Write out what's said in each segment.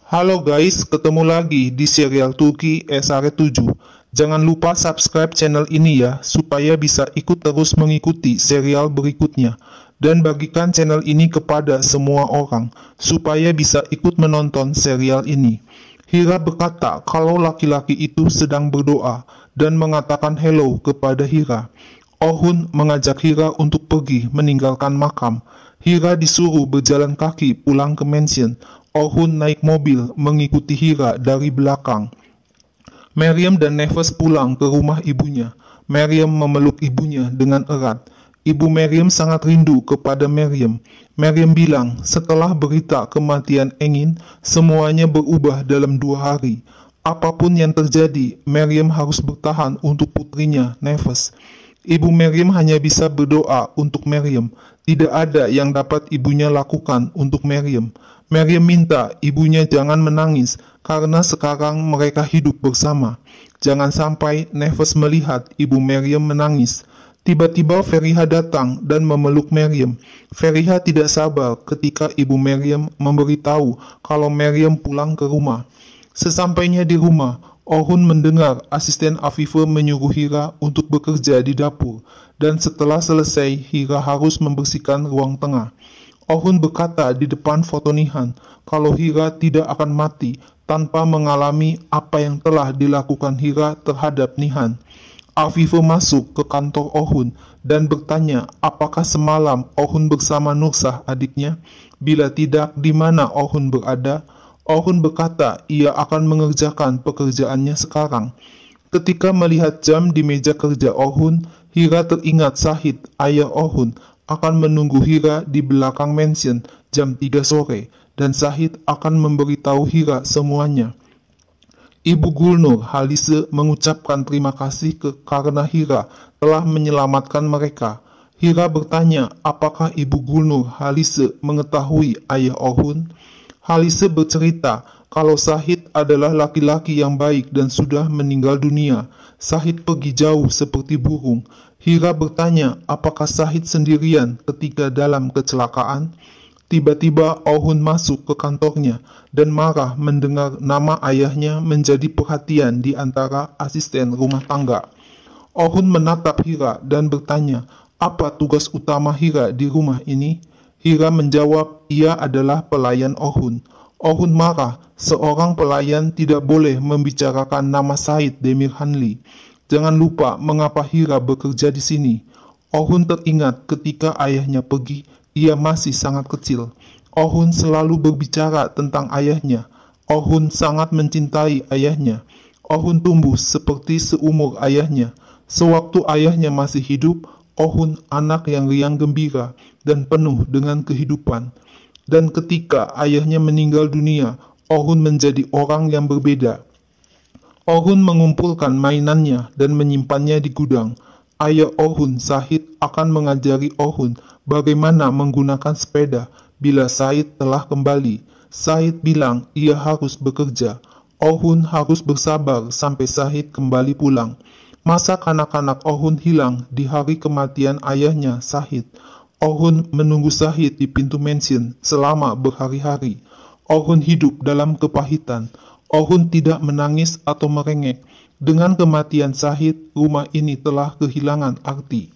Halo guys, ketemu lagi di serial Turki SR7. Jangan lupa subscribe channel ini ya, supaya bisa ikut terus mengikuti serial berikutnya. Dan bagikan channel ini kepada semua orang, supaya bisa ikut menonton serial ini. Hira berkata kalau laki-laki itu sedang berdoa dan mengatakan hello kepada Hira. Orhun mengajak Hira untuk pergi meninggalkan makam. Hira disuruh berjalan kaki pulang ke mansion. Orhun naik mobil mengikuti Hira dari belakang. Meryem dan Nefes pulang ke rumah ibunya. Meryem memeluk ibunya dengan erat. Ibu Meryem sangat rindu kepada Meryem. Meryem bilang setelah berita kematian Engin, semuanya berubah dalam 2 hari. Apapun yang terjadi, Meryem harus bertahan untuk putrinya, Nefes. Ibu Meryem hanya bisa berdoa untuk Meryem. Tidak ada yang dapat ibunya lakukan untuk Meryem. Meryem minta ibunya jangan menangis karena sekarang mereka hidup bersama. Jangan sampai Nefes melihat ibu Meryem menangis. Tiba-tiba Feriha datang dan memeluk Meryem. Feriha tidak sabar ketika ibu Meryem memberitahu kalau Meryem pulang ke rumah. Sesampainya di rumah, Orhun mendengar asisten Afife menyuruh Hira untuk bekerja di dapur, dan setelah selesai, Hira harus membersihkan ruang tengah. Orhun berkata di depan foto Nihan kalau Hira tidak akan mati tanpa mengalami apa yang telah dilakukan Hira terhadap Nihan. Afife masuk ke kantor Orhun dan bertanya apakah semalam Orhun bersama Nursah adiknya. Bila tidak, di mana Orhun berada? Orhun berkata ia akan mengerjakan pekerjaannya sekarang. Ketika melihat jam di meja kerja Orhun, Hira teringat Sahid, ayah Orhun, akan menunggu Hira di belakang mansion jam 3 sore, dan Sahid akan memberitahu Hira semuanya. Ibu Gulnur Halise mengucapkan terima kasih karena Hira telah menyelamatkan mereka. Hira bertanya apakah Ibu Gulnur Halise mengetahui ayah Orhun. Halise bercerita kalau Sahid adalah laki-laki yang baik dan sudah meninggal dunia. Sahid pergi jauh seperti burung. Hira bertanya apakah Sahid sendirian ketika dalam kecelakaan. Tiba-tiba Orhun masuk ke kantornya dan marah mendengar nama ayahnya menjadi perhatian di antara asisten rumah tangga. Orhun menatap Hira dan bertanya, apa tugas utama Hira di rumah ini? Hira menjawab, ia adalah pelayan Orhun. Orhun marah, seorang pelayan tidak boleh membicarakan nama Said Demirhanli. Jangan lupa mengapa Hira bekerja di sini. Orhun teringat ketika ayahnya pergi, ia masih sangat kecil. Orhun selalu berbicara tentang ayahnya. Orhun sangat mencintai ayahnya. Orhun tumbuh seperti seumur ayahnya. Sewaktu ayahnya masih hidup, Orhun anak yang riang gembira dan penuh dengan kehidupan. Dan ketika ayahnya meninggal dunia, Orhun menjadi orang yang berbeda. Orhun mengumpulkan mainannya dan menyimpannya di gudang. Ayah Orhun, Sahid, akan mengajari Orhun bagaimana menggunakan sepeda bila Said telah kembali. Said bilang ia harus bekerja. Orhun harus bersabar sampai Sahid kembali pulang. Masa kanak-kanak Orhun hilang di hari kematian ayahnya, Sahid. Orhun menunggu Sahid di pintu mansion selama berhari-hari. Orhun hidup dalam kepahitan. Orhun tidak menangis atau merengek. Dengan kematian Sahid, rumah ini telah kehilangan arti.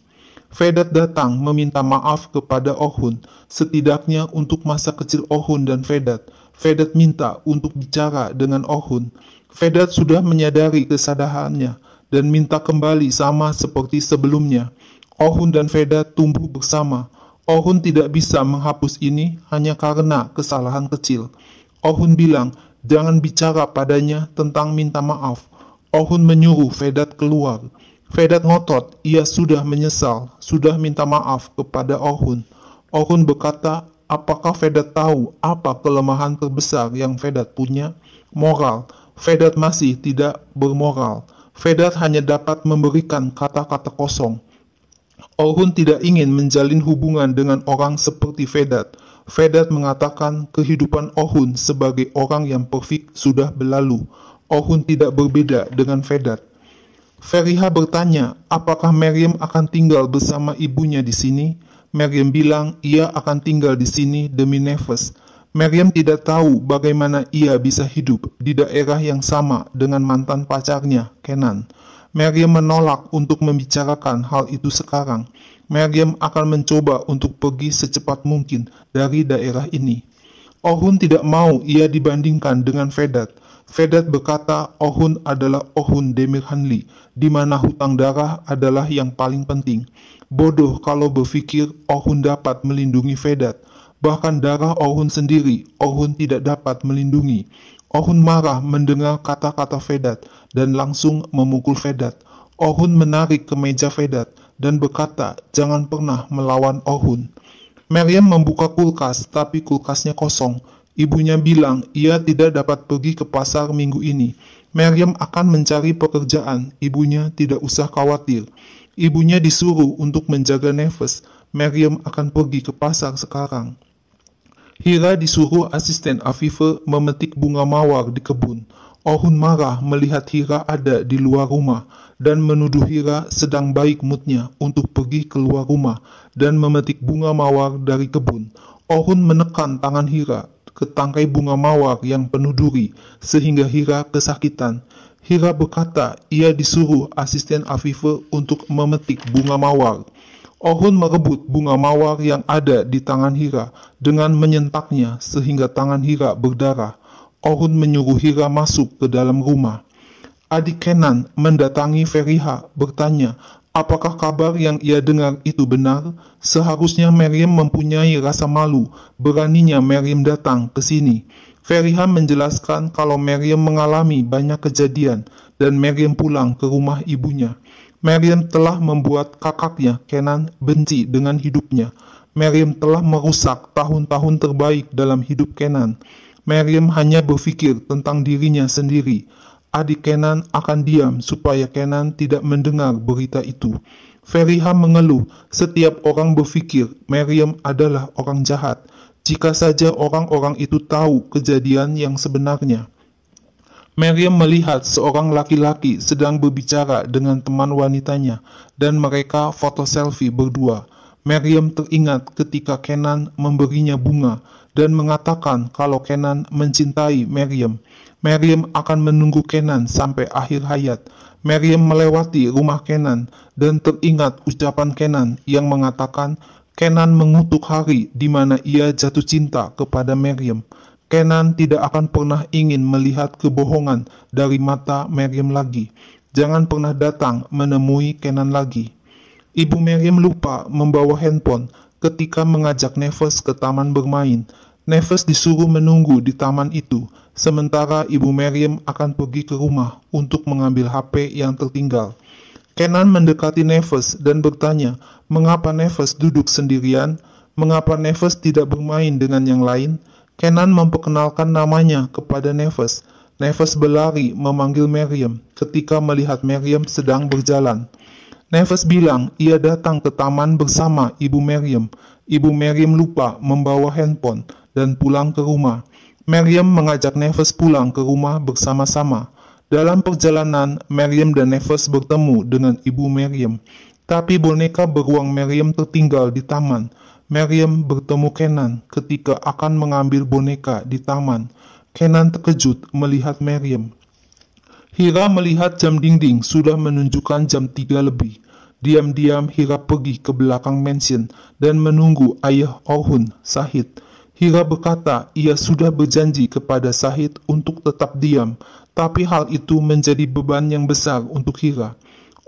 Vedat datang meminta maaf kepada Orhun, setidaknya untuk masa kecil Orhun dan Vedat. Vedat minta untuk bicara dengan Orhun. Vedat sudah menyadari kesadarannya dan minta kembali sama seperti sebelumnya. Orhun dan Vedat tumbuh bersama. Orhun tidak bisa menghapus ini hanya karena kesalahan kecil. Orhun bilang, jangan bicara padanya tentang minta maaf. Orhun menyuruh Vedat keluar. Vedat ngotot, ia sudah menyesal, sudah minta maaf kepada Orhun. Orhun berkata, apakah Vedat tahu apa kelemahan terbesar yang Vedat punya? Moral. Vedat masih tidak bermoral. Vedat hanya dapat memberikan kata-kata kosong. Orhun tidak ingin menjalin hubungan dengan orang seperti Vedat. Vedat mengatakan kehidupan Orhun sebagai orang yang perfect sudah berlalu. Orhun tidak berbeda dengan Vedat. Feriha bertanya, apakah Meryem akan tinggal bersama ibunya di sini? Meryem bilang ia akan tinggal di sini demi Nefes. Meriam tidak tahu bagaimana ia bisa hidup di daerah yang sama dengan mantan pacarnya, Kenan. Meriam menolak untuk membicarakan hal itu sekarang. Meriam akan mencoba untuk pergi secepat mungkin dari daerah ini. Ohun tidak mau ia dibandingkan dengan Vedat. Vedat berkata Ohun adalah Ohun Demirhanli, di mana hutang darah adalah yang paling penting. Bodoh kalau berpikir Ohun dapat melindungi Vedat. Bahkan darah Ohun sendiri, Ohun tidak dapat melindungi. Ohun marah mendengar kata-kata Vedat dan langsung memukul Vedat. Ohun menarik kemeja Vedat dan berkata, jangan pernah melawan Ohun. Meriam membuka kulkas, tapi kulkasnya kosong. Ibunya bilang ia tidak dapat pergi ke pasar minggu ini. Meriam akan mencari pekerjaan, ibunya tidak usah khawatir. Ibunya disuruh untuk menjaga Nefes. Meriam akan pergi ke pasar sekarang. Hira disuruh asisten Afife memetik bunga mawar di kebun. Ohun marah melihat Hira ada di luar rumah dan menuduh Hira sedang baik moodnya untuk pergi keluar rumah dan memetik bunga mawar dari kebun. Ohun menekan tangan Hira ke tangkai bunga mawar yang penuh duri sehingga Hira kesakitan. Hira berkata ia disuruh asisten Afife untuk memetik bunga mawar. Ohun merebut bunga mawar yang ada di tangan Hira dengan menyentaknya sehingga tangan Hira berdarah. Ohun menyuruh Hira masuk ke dalam rumah. Adik Kenan mendatangi Feriha bertanya, apakah kabar yang ia dengar itu benar? Seharusnya Meriam mempunyai rasa malu, beraninya Meriam datang ke sini. Feriha menjelaskan kalau Meriam mengalami banyak kejadian dan Meriam pulang ke rumah ibunya. Meriam telah membuat kakaknya, Kenan, benci dengan hidupnya. Meriam telah merusak tahun-tahun terbaik dalam hidup Kenan. Meriam hanya berpikir tentang dirinya sendiri. Adik Kenan akan diam supaya Kenan tidak mendengar berita itu. Feriha mengeluh, setiap orang berpikir Meriam adalah orang jahat. Jika saja orang-orang itu tahu kejadian yang sebenarnya. Meriam melihat seorang laki-laki sedang berbicara dengan teman wanitanya dan mereka foto selfie berdua. Meriam teringat ketika Kenan memberinya bunga dan mengatakan kalau Kenan mencintai Meriam. Meriam akan menunggu Kenan sampai akhir hayat. Meriam melewati rumah Kenan dan teringat ucapan Kenan yang mengatakan Kenan mengutuk hari di mana ia jatuh cinta kepada Meriam. Kenan tidak akan pernah ingin melihat kebohongan dari mata Meriam lagi. Jangan pernah datang menemui Kenan lagi. Ibu Meriam lupa membawa handphone ketika mengajak Nefes ke taman bermain. Nefes disuruh menunggu di taman itu, sementara ibu Meriam akan pergi ke rumah untuk mengambil HP yang tertinggal. Kenan mendekati Nefes dan bertanya, mengapa Nefes duduk sendirian? Mengapa Nefes tidak bermain dengan yang lain? Kenan memperkenalkan namanya kepada Nefes. Nefes berlari memanggil Meriam ketika melihat Meriam sedang berjalan. Nefes bilang ia datang ke taman bersama ibu Meriam. Ibu Meriam lupa membawa handphone dan pulang ke rumah. Meriam mengajak Nefes pulang ke rumah bersama-sama. Dalam perjalanan, Meriam dan Nefes bertemu dengan ibu Meriam. Tapi boneka beruang Meriam tertinggal di taman. Meriam bertemu Kenan ketika akan mengambil boneka di taman. Kenan terkejut melihat Meriam. Hira melihat jam dinding sudah menunjukkan jam 3 lebih. Diam-diam Hira pergi ke belakang mansion dan menunggu ayah Ohun, Sahid. Hira berkata ia sudah berjanji kepada Sahid untuk tetap diam, tapi hal itu menjadi beban yang besar untuk Hira.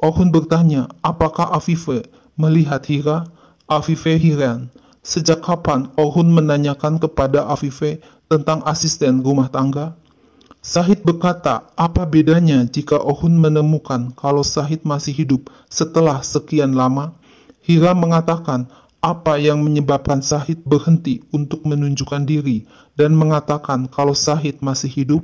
Ohun bertanya, apakah Afife melihat Hira? Afife heran. Sejak kapan Ohun menanyakan kepada Afife tentang asisten rumah tangga? Sahid berkata, apa bedanya jika Ohun menemukan kalau Sahid masih hidup setelah sekian lama? Hira mengatakan, apa yang menyebabkan Sahid berhenti untuk menunjukkan diri dan mengatakan kalau Sahid masih hidup?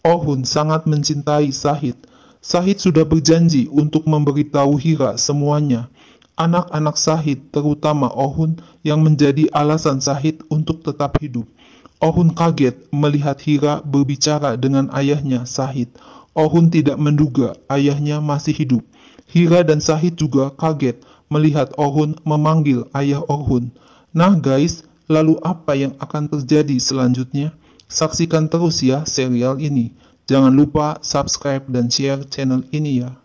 Ohun sangat mencintai Sahid. Sahid sudah berjanji untuk memberitahu Hira semuanya. Anak-anak Sahid, terutama Ohun, yang menjadi alasan Sahid untuk tetap hidup. Ohun kaget melihat Hira berbicara dengan ayahnya, Sahid. Ohun tidak menduga ayahnya masih hidup. Hira dan Sahid juga kaget melihat Ohun memanggil ayah Ohun. Nah guys, Lalu apa yang akan terjadi selanjutnya? Saksikan terus ya serial ini. Jangan lupa subscribe dan share channel ini ya.